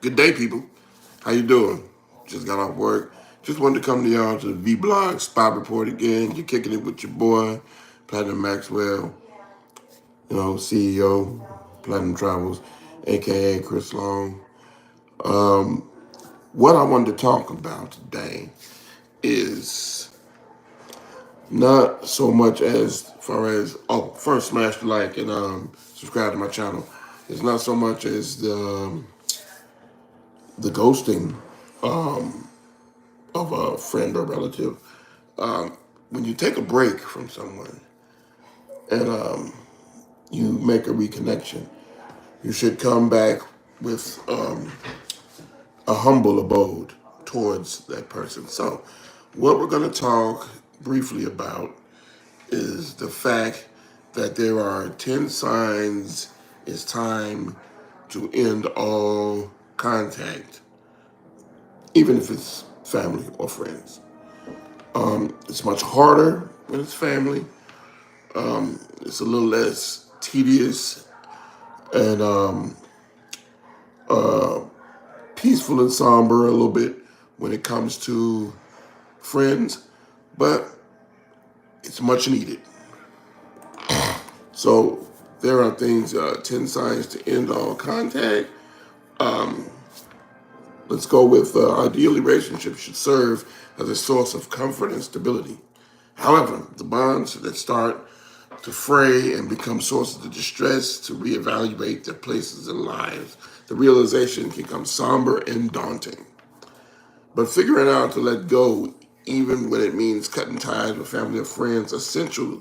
Good day, people. How you doing? Just got off work. Just wanted to come to y'all to the V-Blog Spot Report again. You're kicking it with your boy, Platinum Maxwell, CEO, Platinum Travels, aka Chris Long. What I wanted to talk about today is not so much as far as first smash the like and subscribe to my channel. It's not so much as the ghosting of a friend or relative. When you take a break from someone and you make a reconnection, you should come back with a humble abode towards that person. So, what we're going to talk briefly about is the fact that there are 10 signs it's time to end all contact, even if it's family or friends. It's much harder when it's family. It's a little less tedious and peaceful and somber a little bit when it comes to friends, but it's much needed. So there are things, 10 signs to end all contact. Let's go with ideally relationships should serve as a source of comfort and stability. However, the bonds that start to fray and become sources of distress to reevaluate their places in lives, the realization can become somber and daunting. But figuring out to let go, even when it means cutting ties with family or friends, essentially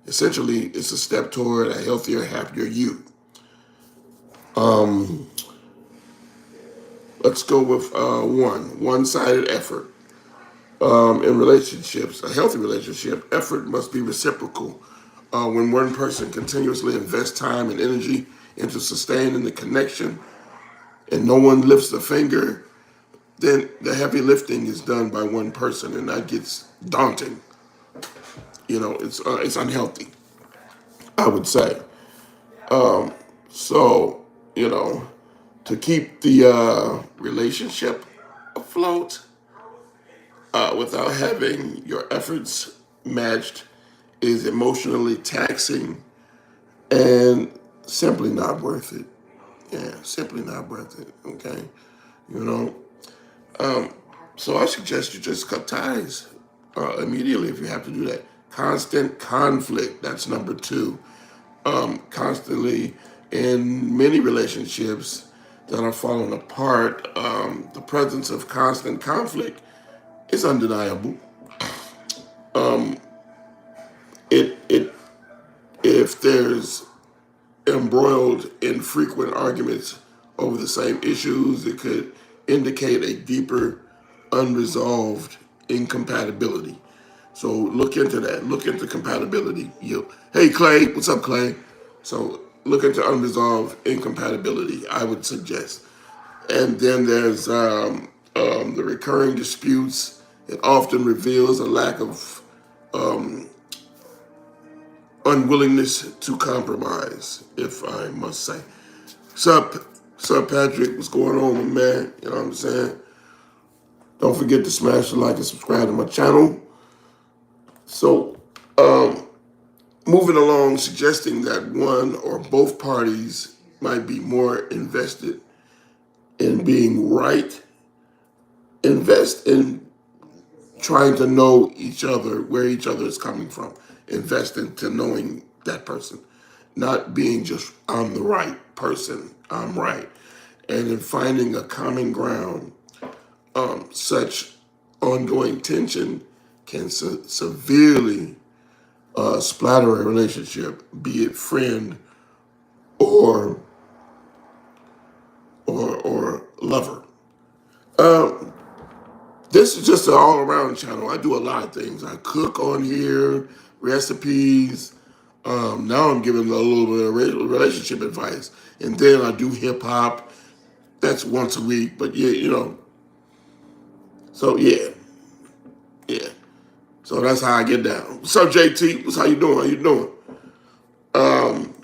it's a step toward a healthier, happier you. Let's go with one-sided effort. In relationships, a healthy relationship, effort must be reciprocal. When one person continuously invests time and energy into sustaining the connection and no one lifts a finger, then the heavy lifting is done by one person, and that gets daunting. It's unhealthy, I would say. So, to keep the relationship afloat without having your efforts matched is emotionally taxing and simply not worth it. Yeah, simply not worth it. Okay, you know. So I suggest you just cut ties immediately if you have to do that. Constant conflict. That's number two. Constantly in many relationships that are falling apart, the presence of constant conflict is undeniable. It if there's embroiled in frequent arguments over the same issues, it could indicate a deeper unresolved incompatibility. So look into that. Look into compatibility. Hey Clay, what's up, Clay? So look into unresolved incompatibility, I would suggest. And then there's the recurring disputes. It often reveals a lack of unwillingness to compromise, if I must say. Sup, sup, Patrick? What's going on, man? You know what I'm saying? Don't forget to smash the like and subscribe to my channel. So, moving along, suggesting that one or both parties might be more invested in being right. Invest in trying to know each other, where each other is coming from. Invest into knowing that person, not being just, I'm the right person, I'm right. And in finding a common ground, such ongoing tension can severely splatter a relationship, be it friend or or lover. This is just an all-around channel. I do a lot of things. I cook on here, recipes. Now I'm giving a little bit of relationship advice. And then I do hip hop. That's once a week. But yeah, So yeah. So that's how I get down. What's up, JT? What's how you doing? How you doing?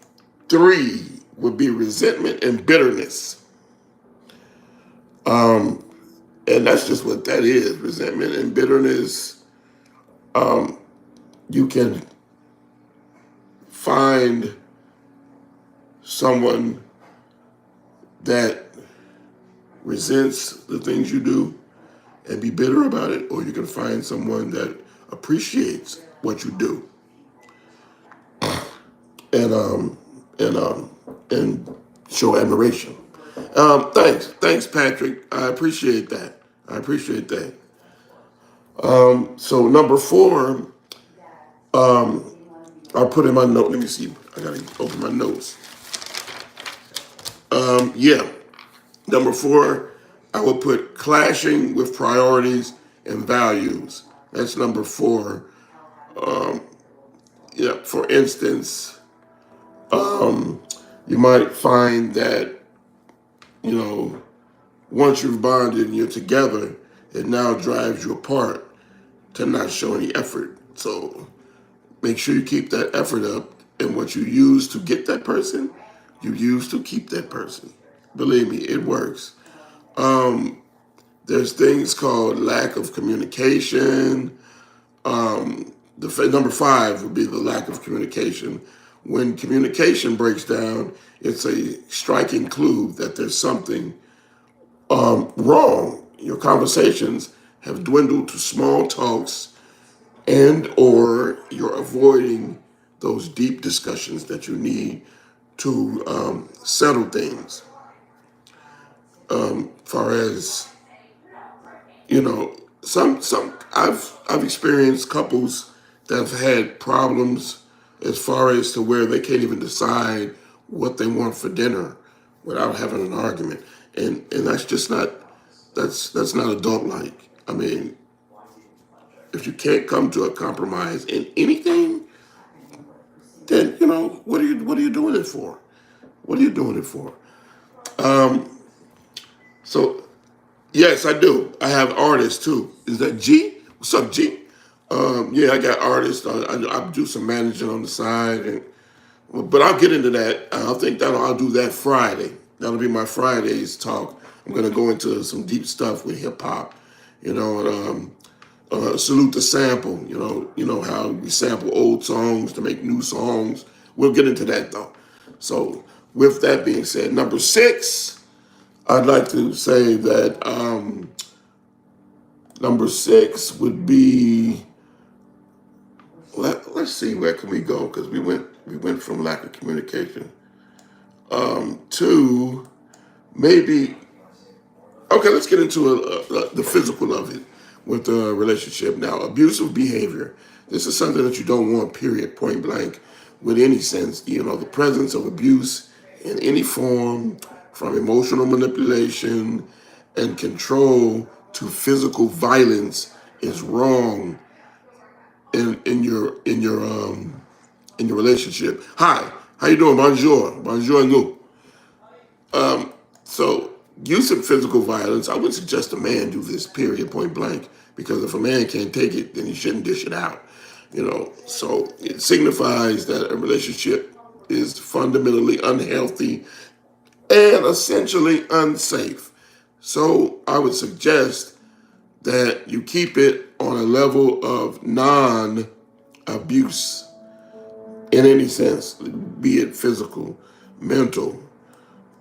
Three would be resentment and bitterness. And that's just what that is. Resentment and bitterness. You can find someone that resents the things you do and be bitter about it, or you can find someone that appreciates what you do and and show admiration. Thanks, Patrick. I appreciate that. I appreciate that. So number four, I'll put in my note. Let me see. I gotta open my notes. Yeah, number four, I will put clashing with priorities and values. That's number four. Yeah, for instance, you might find that, you know, once you've bonded and you're together, it now drives you apart to not show any effort. So make sure you keep that effort up. And what you use to get that person, you use to keep that person. Believe me, it works. There's things called lack of communication. Number five would be the lack of communication. When communication breaks down, it's a striking clue that there's something wrong. Your conversations have dwindled to small talks, and or you're avoiding those deep discussions that you need to settle things. Far as I've experienced couples that have had problems as far as to where they can't even decide what they want for dinner without having an argument, and that's just not that's not adult like. I mean, if you can't come to a compromise in anything, then what are you doing it for? What are you doing it for? So yes, I do. I have artists too. Is that G? What's up, G? Yeah, I got artists. I do some managing on the side, but I'll get into that. I think I'll do that Friday. That'll be my Friday's talk. I'm gonna go into some deep stuff with hip hop, and salute the sample. You know how we sample old songs to make new songs. We'll get into that though. So with that being said, number six, I'd like to say that number six would be. Let's see, where can we go? Because we went from lack of communication to maybe. Okay, let's get into the physical of it with the relationship now. Abusive behavior. This is something that you don't want. Period. Point blank. With any sense, the presence of abuse in any form, from emotional manipulation and control to physical violence, is wrong in your relationship. Hi, how you doing? Bonjour, nous. So, use of physical violence, I would suggest a man do this, period, point blank, because if a man can't take it, then he shouldn't dish it out. So it signifies that a relationship is fundamentally unhealthy and essentially unsafe. So I would suggest that you keep it on a level of non-abuse in any sense, be it physical, mental,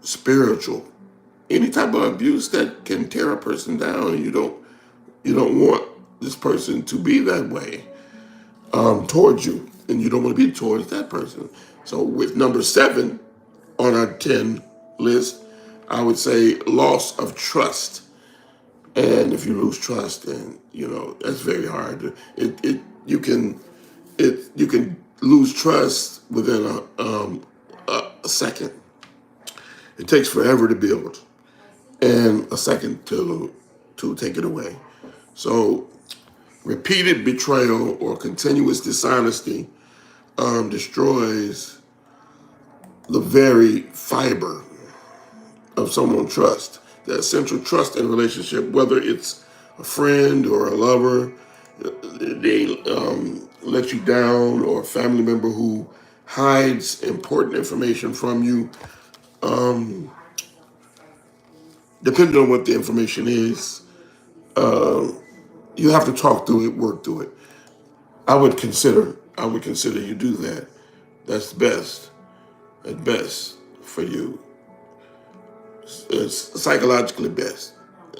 spiritual, any type of abuse that can tear a person down, and you don't want this person to be that way towards you, and you don't want to be towards that person. So with number seven on our 10 list, I would say loss of trust. And if you lose trust, then that's very hard. You can lose trust within a second. It takes forever to build, and a second to take it away. So repeated betrayal or continuous dishonesty destroys the very fiber of someone's trust, the essential trust in a relationship, whether it's a friend or a lover, they let you down, or a family member who hides important information from you. depending on what the information is, you have to talk through it, work through it. I would consider you do that. That's best, at best for you. It's psychologically best,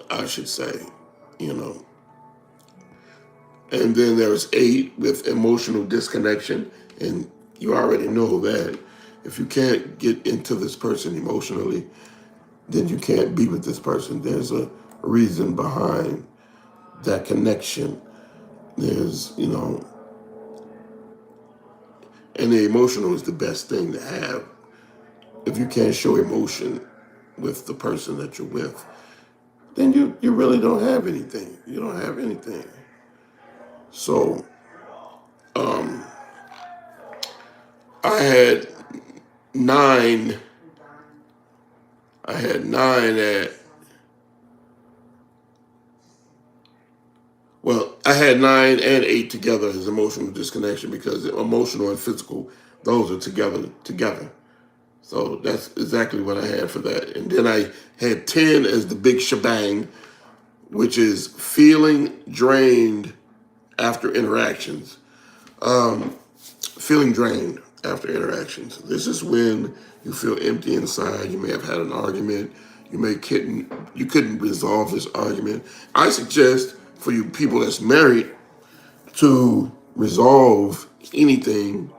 I should say, you know. And then there's 8 with emotional disconnection, and you already know that if you can't get into this person emotionally, then you can't be with this person. There's a reason behind that connection. There's, and the emotional is the best thing to have. If you can't show emotion with the person that you're with, then you really don't have anything. You don't have anything. So I had 9. I had 9 at, well, I had 9 and 8 together as emotional disconnection because emotional and physical, those are together. So that's exactly what I had for that. And then I had 10 as the big shebang, which is feeling drained after interactions. Feeling drained after interactions. This is when you feel empty inside. You may have had an argument. You couldn't resolve this argument. I suggest for you people that's married to resolve anything,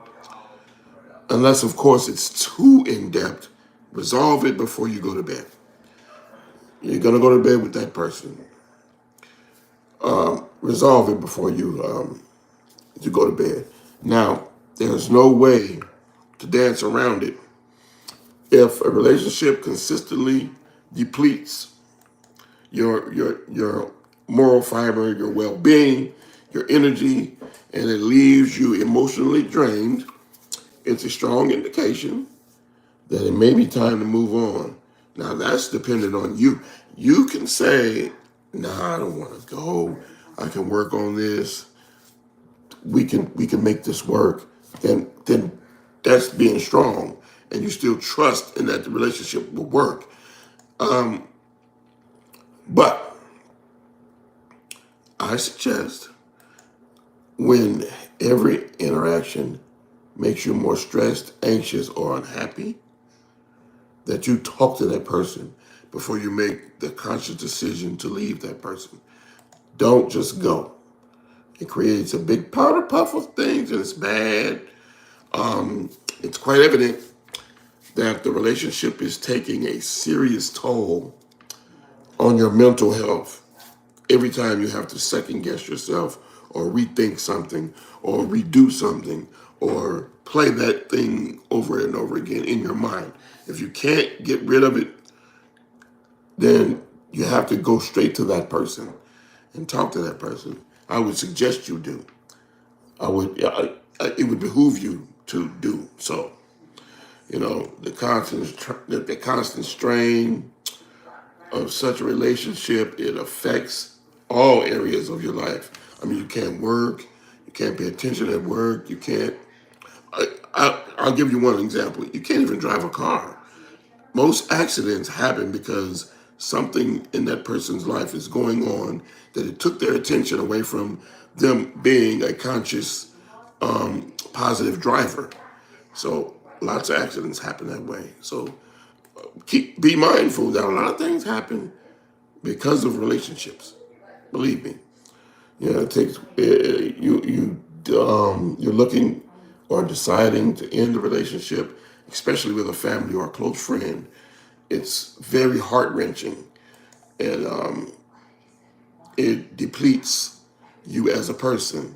unless of course it's too in depth. Resolve it before you go to bed. You're gonna go to bed with that person. Resolve it before you go to bed. Now, there's no way to dance around it. If a relationship consistently depletes your moral fiber, your well-being, your energy, and it leaves you emotionally drained, it's a strong indication that it may be time to move on. Now that's dependent on you. You can say, "Nah, I don't want to go. I can work on this. We can make this work." Then that's being strong, and you still trust in that the relationship will work. But I suggest when every interaction makes you more stressed, anxious, or unhappy, that you talk to that person before you make the conscious decision to leave that person. Don't just go. It creates a big powder puff of things and it's bad. It's quite evident that the relationship is taking a serious toll on your mental health. Every time you have to second guess yourself or rethink something or redo something or play that thing over and over again in your mind. If you can't get rid of it, then you have to go straight to that person and talk to that person. I would suggest you do. It would behoove you to do so. The constant strain of such a relationship, it affects all areas of your life. I mean, you can't work, you can't pay attention at work, you can't. I'll give you one example. You can't even drive a car. Most accidents happen because something in that person's life is going on that it took their attention away from them being a conscious, positive driver. So lots of accidents happen that way. So be mindful that a lot of things happen because of relationships. Believe me. It takes you're looking or deciding to end a relationship, especially with a family or a close friend. It's very heart wrenching, and it depletes you as a person.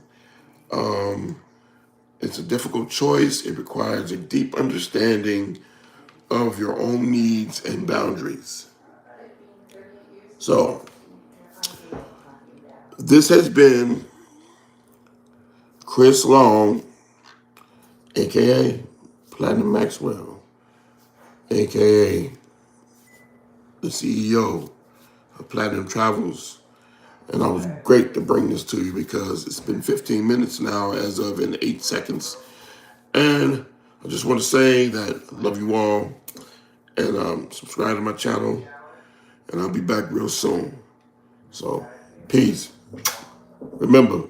It's a difficult choice. It requires a deep understanding of your own needs and boundaries. So, this has been Chris Long, aka Platinum Maxwell, aka the CEO of Platinum Travels. And I was great to bring this to you because it's been 15 minutes now as of in 8 seconds. And I just want to say that I love you all and subscribe to my channel and I'll be back real soon. So, peace. Remember,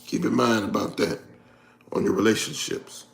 keep in mind about that on your relationships.